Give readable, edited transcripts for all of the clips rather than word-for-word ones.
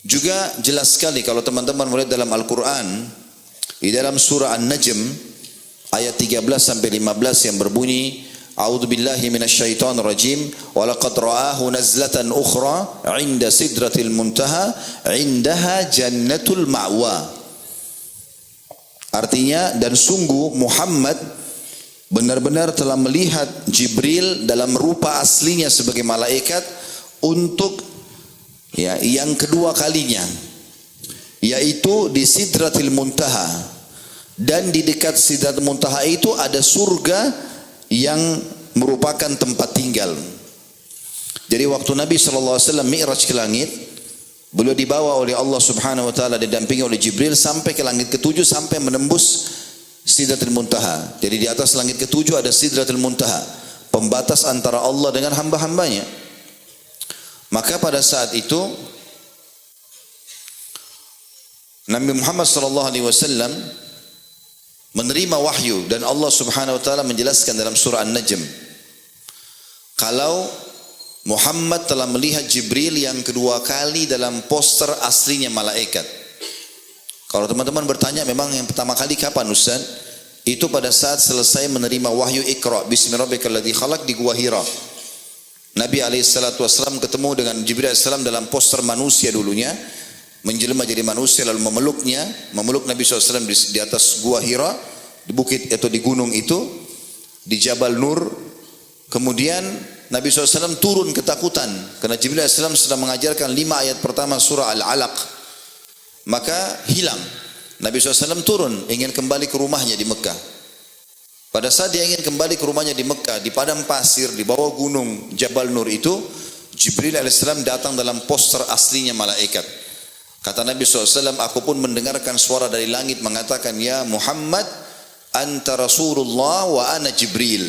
Juga jelas sekali kalau teman-teman melihat dalam Al-Quran, di dalam surah An-Najm ayat 13 sampai 15 yang berbunyi, A'udzu billahi minasyaitonir rajim, wa laqad ra'ahu nazlatan ukhra 'inda sidratil muntaha 'indaha jannatul ma'wa. Artinya, dan sungguh Muhammad benar-benar telah melihat Jibril dalam rupa aslinya sebagai malaikat untuk yang kedua kalinya, yaitu di Sidratil Muntaha. Dan di dekat Sidratil Muntaha itu ada surga yang merupakan tempat tinggal. Jadi waktu Nabi SAW mi'raj ke langit, beliau dibawa oleh Allah Subhanahu wa taala didampingi oleh Jibril sampai ke langit ketujuh, sampai menembus Sidratul Muntaha. Jadi di atas langit ketujuh ada Sidratul Muntaha, pembatas antara Allah dengan hamba-hambanya. Maka pada saat itu Nabi Muhammad SAW menerima wahyu, dan Allah Subhanahu wa taala menjelaskan dalam surah An-Najm kalau Muhammad telah melihat Jibril yang kedua kali dalam poster aslinya malaikat. Kalau teman-teman bertanya, memang yang pertama kali kapan Ustaz? Itu pada saat selesai menerima wahyu Iqra bismi rabbikal ladzi khalaq di Gua Hira. Nabi SAW ketemu dengan Jibril AS dalam poster manusia dulunya, menjelma jadi manusia, lalu memeluk Nabi SAW di atas Gua Hira, di bukit atau di gunung itu, di Jabal Nur. Kemudian Nabi SAW turun ketakutan karena Jibril AS sedang mengajarkan 5 ayat pertama surah Al-Alaq. Maka hilang. Nabi SAW turun ingin kembali ke rumahnya di Mekah. Pada saat dia ingin kembali ke rumahnya di Mekah, di padang pasir di bawah gunung Jabal Nur itu, Jibril AS datang dalam poster aslinya malaikat. Kata Nabi SAW, aku pun mendengarkan suara dari langit mengatakan, ya Muhammad, anta Rasulullah wa ana Jibril.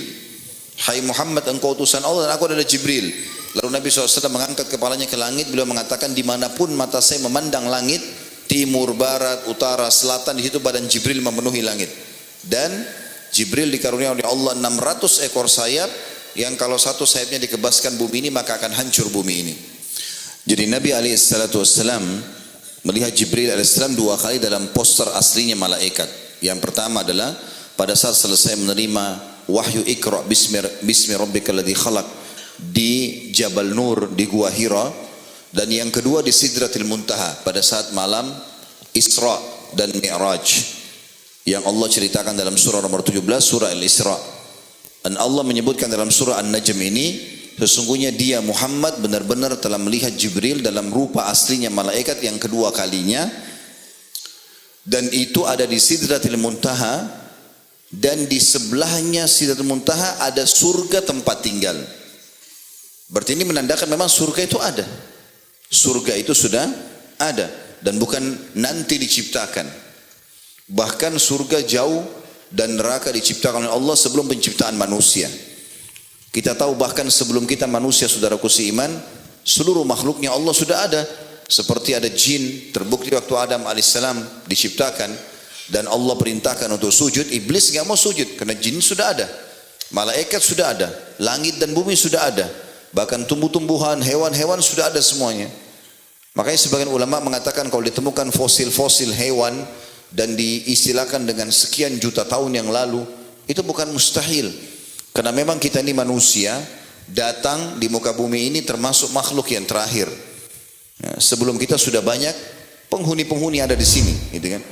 Hai Muhammad, engkau utusan Allah dan aku adalah Jibril. Lalu Nabi SAW mengangkat kepalanya ke langit, beliau mengatakan, dimanapun mata saya memandang langit, timur, barat, utara, selatan, di situ badan Jibril memenuhi langit. Dan Jibril dikaruniai oleh Allah 600 ekor sayap, yang kalau satu sayapnya dikebaskan bumi ini maka akan hancur bumi ini. Jadi Nabi SAW melihat Jibril AS 2 kali dalam poster aslinya malaikat. Yang pertama adalah pada saat selesai menerima wahyu Iqra bismi rabbikal ladzi khalaq di Jabal Nur di Gua Hira, dan yang kedua di Sidratil Muntaha pada saat malam Isra dan Mi'raj yang Allah ceritakan dalam surah nomor 17 surah Al-Isra. Dan Allah menyebutkan dalam surah An-Najm ini, sesungguhnya dia Muhammad benar-benar telah melihat Jibril dalam rupa aslinya malaikat yang kedua kalinya, dan itu ada di Sidratil Muntaha, dan di sebelahnya Sidratil Muntaha ada surga tempat tinggal. Berarti ini menandakan memang surga itu ada. Surga itu sudah ada dan bukan nanti diciptakan. Bahkan surga jauh dan neraka diciptakan oleh Allah sebelum penciptaan manusia. Kita tahu bahkan sebelum kita manusia, saudaraku seiman, seluruh makhluknya Allah sudah ada. Seperti ada jin, terbukti waktu Adam alaihissalam diciptakan dan Allah perintahkan untuk sujud, iblis gak mau sujud karena jin sudah ada, malaikat sudah ada, langit dan bumi sudah ada, bahkan tumbuh-tumbuhan, hewan-hewan sudah ada semuanya. Makanya sebagian ulama mengatakan kalau ditemukan fosil-fosil hewan dan diistilahkan dengan sekian juta tahun yang lalu, itu bukan mustahil. Karena memang kita ini manusia, datang di muka bumi ini termasuk makhluk yang terakhir. Ya, sebelum kita sudah banyak penghuni-penghuni ada di sini, gitu kan.